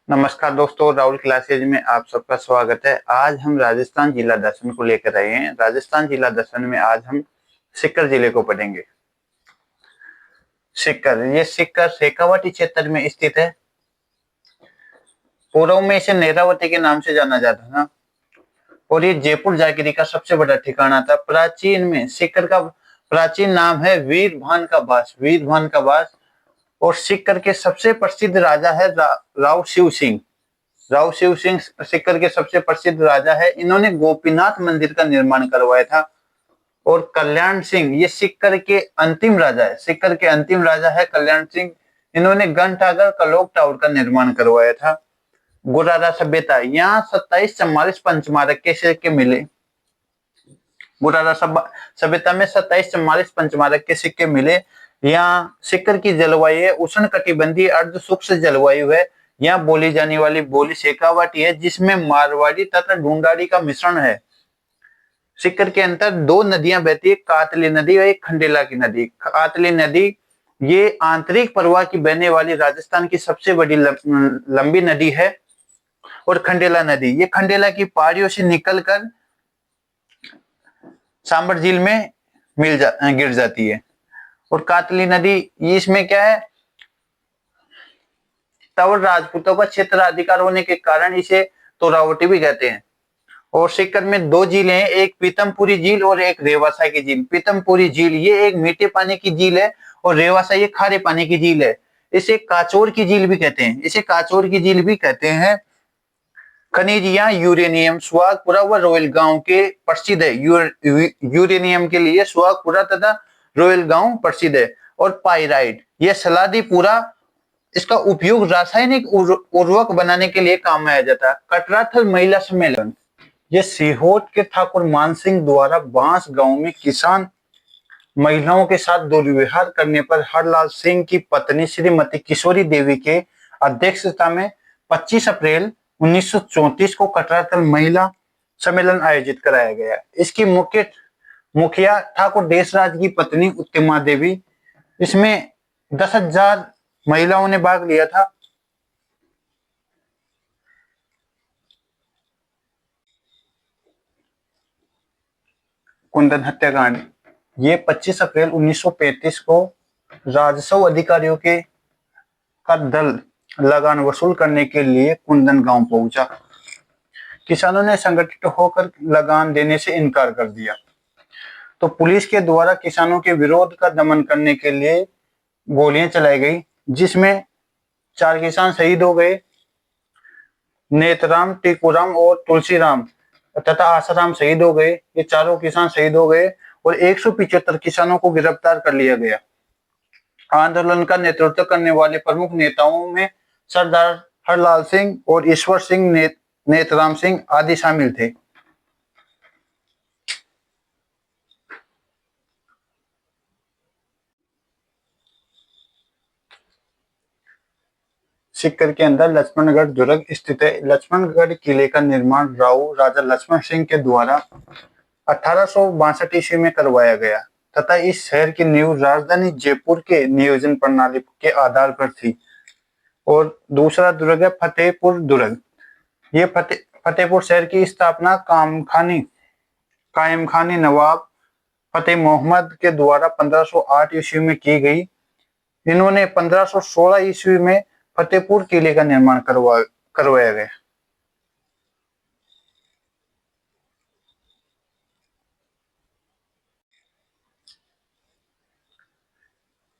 नमस्कार दोस्तों, राहुल क्लासेज में आप सबका स्वागत है। आज हम राजस्थान जिला दर्शन को लेकर आए हैं। राजस्थान जिला दर्शन में आज हम सीकर जिले को पढ़ेंगे। सीकर शेखावाटी क्षेत्र में स्थित है। पूर्व में इसे नेत्रावती के नाम से जाना जाता था और ये जयपुर जागिरी का सबसे बड़ा ठिकाना था। प्राचीन में सीकर का प्राचीन नाम है वीरभान का बास। और सीकर के सबसे प्रसिद्ध राजा है राव शिव सिंह। राव शिव सिंह सीकर के सबसे प्रसिद्ध राजा है। इन्होंने गोपीनाथ मंदिर का निर्माण करवाया था। और कल्याण सिंह ये सीकर के अंतिम राजा है। सीकर के अंतिम राजा है कल्याण सिंह। इन्होंने घंटाघर कलोक टावर का निर्माण करवाया था। गुरारा सभ्यता, यहाँ 2744 पंचमारक के सिक्के मिले। गुरारा सभ्यता में 2744 पंचमारक के सिक्के मिले। यहाँ सीकर की जलवायु उष्ण कटिबंधीय अर्ध शुष्क जलवायु है। यहाँ बोली जाने वाली बोली शेखावाटी है, जिसमें मारवाड़ी तथा ढूंढाड़ी का मिश्रण है। सीकर के अंदर दो नदियां बहती है, कातली नदी और एक खंडेला की नदी। कातली नदी ये आंतरिक प्रवाह की बहने वाली राजस्थान की सबसे बड़ी लंबी नदी है। और खंडेला नदी ये खंडेला की पहाड़ियों से निकलकर सांबर झील में गिर जाती है। और कातली नदी इसमें क्या है, तंवर राजपूतों का क्षेत्राधिकार होने के कारण इसे तोरावटी भी कहते हैं। और सीकर में दो झीलें हैं, एक पीतमपुरी झील और एक रेवासा की झील। पीतमपुरी झील ये एक मीठे पानी की झील है और रेवासा ये खारे पानी की झील है। इसे काचोर की झील भी कहते हैं। इसे काचोर की झील भी कहते हैं। खनिज यहाँ यूरेनियम सुहागपुरा व रोयल गांव के प्रसिद्ध है। यूरेनियम के लिए सुहागपुरा तथा रोयल गांव प्रसिद्ध है। और पाइराइट ये सलादीपुरा, इसका उपयोग रासायनिक उर्वरक बनाने के लिए काम में आया जाता है। कटराथल महिला सम्मेलन ये सीहोर के ठाकुर मान सिंह द्वारा बांस गांव में किसान महिलाओं के साथ दुर्व्यवहार करने पर हरलाल सिंह की पत्नी श्रीमती किशोरी देवी के अध्यक्षता में 25 अप्रैल 1934 को कटरातल महिला सम्मेलन आयोजित कराया गया। इसकी मुखिया ठाकुर देशराज की पत्नी उत्तमा देवी। इसमें 10,000 महिलाओं ने भाग लिया था। कुंदन हत्याकांड ये 25 अप्रैल 1935 को राजस्व अधिकारियों के का दल लगान वसूल करने के लिए कुंदन गांव पहुंचा। किसानों ने संगठित होकर लगान देने से इनकार कर दिया, तो पुलिस के द्वारा किसानों के विरोध का दमन करने के लिए गोलियां चलाई गई, जिसमें 4 किसान शहीद हो गए। नेतराम, टीकूराम और तुलसीराम तथा आसाराम शहीद हो गए। ये चारों किसान शहीद हो गए और 175 किसानों को गिरफ्तार कर लिया गया। आंदोलन का नेतृत्व करने वाले प्रमुख नेताओं में सरदार हरलाल सिंह और ईश्वर सिंह, नेतराम सिंह आदि शामिल थे। सीकर के अंदर लक्ष्मणगढ़ दुर्ग स्थित है। लक्ष्मणगढ़ किले का निर्माण राजा लक्ष्मण सिंह के द्वारा 1862 ईस्वी में करवाया गया तथा इस शहर की नींव राजधानी जयपुर के नियोजन प्रणाली के आधार पर थी। और दूसरा दुर्ग है फतेहपुर दुर्ग। ये फतेहपुर शहर की स्थापना कायम खानी नवाब फतेह मोहम्मद के द्वारा 1508 ईस्वी में की गई। इन्होंने 1516 ईस्वी में फतेहपुर किले का निर्माण करवाया गया।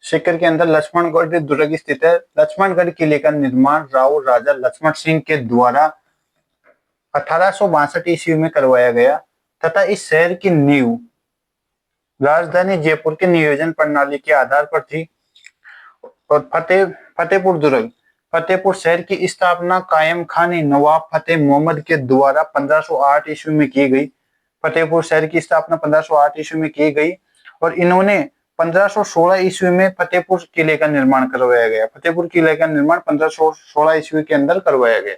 सीकर के अंदर लक्ष्मणगढ़ दुर्ग स्थित है। लक्ष्मणगढ़ किले का निर्माण राजा लक्ष्मण सिंह के द्वारा 1862 ईस्वी में करवाया गया तथा इस शहर की नींव राजधानी जयपुर के नियोजन प्रणाली के आधार पर थी। और फतेहपुर शहर की स्थापना कायम खानी नवाब फतेह मोहम्मद के द्वारा 1508 ईस्वी में की गई। फतेहपुर शहर की स्थापना 1508 ईस्वी में की गई और इन्होंने 1516 ईस्वी में फतेहपुर किले का निर्माण करवाया गया। फतेहपुर किले का निर्माण 1516 ईस्वी के अंदर करवाया गया।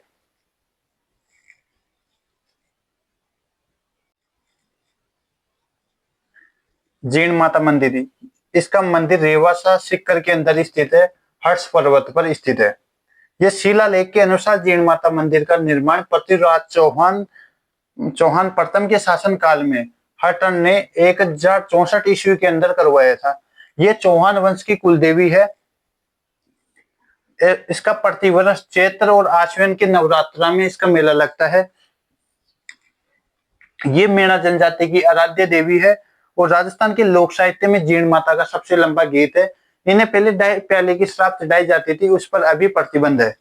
जीर्ण माता मंदिर, इसका मंदिर रेवासा सीकर के अंदर स्थित है। हर्ष पर्वत पर स्थित है। ये शिलालेख के अनुसार जीण माता मंदिर का निर्माण पृथ्वीराज चौहान प्रथम के शासन काल में हटन ने 1064 ईस्वी के अंदर करवाया था। ये चौहान वंश की कुलदेवी है। इसका प्रतिवर्ष चैत्र और आश्विन के नवरात्रा में इसका मेला लगता है। ये मेणा जनजाति की आराध्य देवी है और राजस्थान के लोक साहित्य में जीण माता का सबसे लंबा गीत है। इन्हें पहले प्याले की श्राप चढ़ाई जाती थी, उस पर अभी प्रतिबंध है।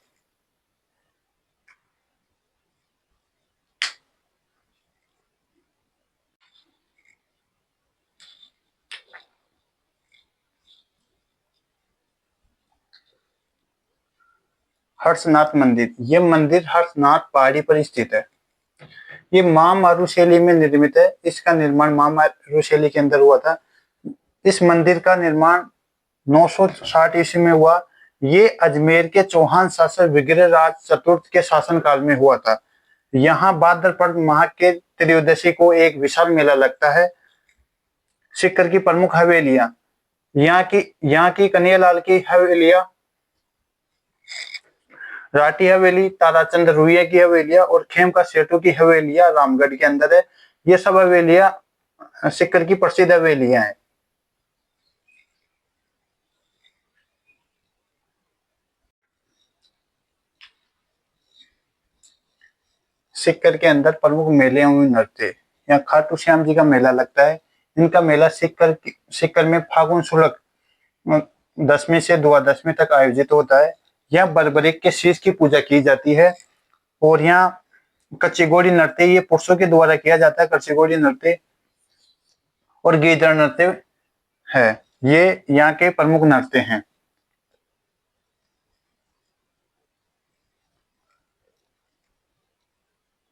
हर्षनाथ मंदिर, ये मंदिर हर्षनाथ पहाड़ी पर स्थित है। ये मां मारू शैली में निर्मित है। इसका निर्माण मां मारू शैली के अंदर हुआ था। इस मंदिर का निर्माण 960 ईस्वी में हुआ। ये अजमेर के चौहान शासक विग्रहराज चतुर्थ के शासन काल में हुआ था। यहाँ भाद्रपद माह के त्रयोदशी को एक विशाल मेला लगता है। सीकर की प्रमुख हवेलियां, यहाँ की कन्हैयालाल की हवेलियां, राठी हवेली, ताराचंद रुइया की हवेलियां और खेमका सेठों की हवेलियां रामगढ़ के अंदर है। ये सब हवेलियां सीकर की प्रसिद्ध हवेलियां हैं। सीकर के अंदर प्रमुख मेले एवं नृत्य, यहाँ खाटू श्याम जी का मेला लगता है। इनका मेला सीकर में फागुन शुक्ल 10वीं से द्वादशमी तक आयोजित होता है। यहाँ बर्बरिक के शीश की पूजा की जाती है और यहाँ कच्ची घोड़ी नृत्य ये पुरुषों के द्वारा किया जाता है। कच्ची घोड़ी नृत्य और गीदड़ नृत्य है, ये यहाँ के प्रमुख नृत्य हैं।